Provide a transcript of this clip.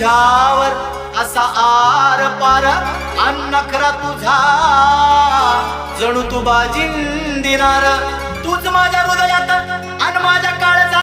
तुझ्यावर असा आर पार नखरा तुझा जणू तू बाजिंदिनार. तूच माझ्या हृदयात आणि माझ्या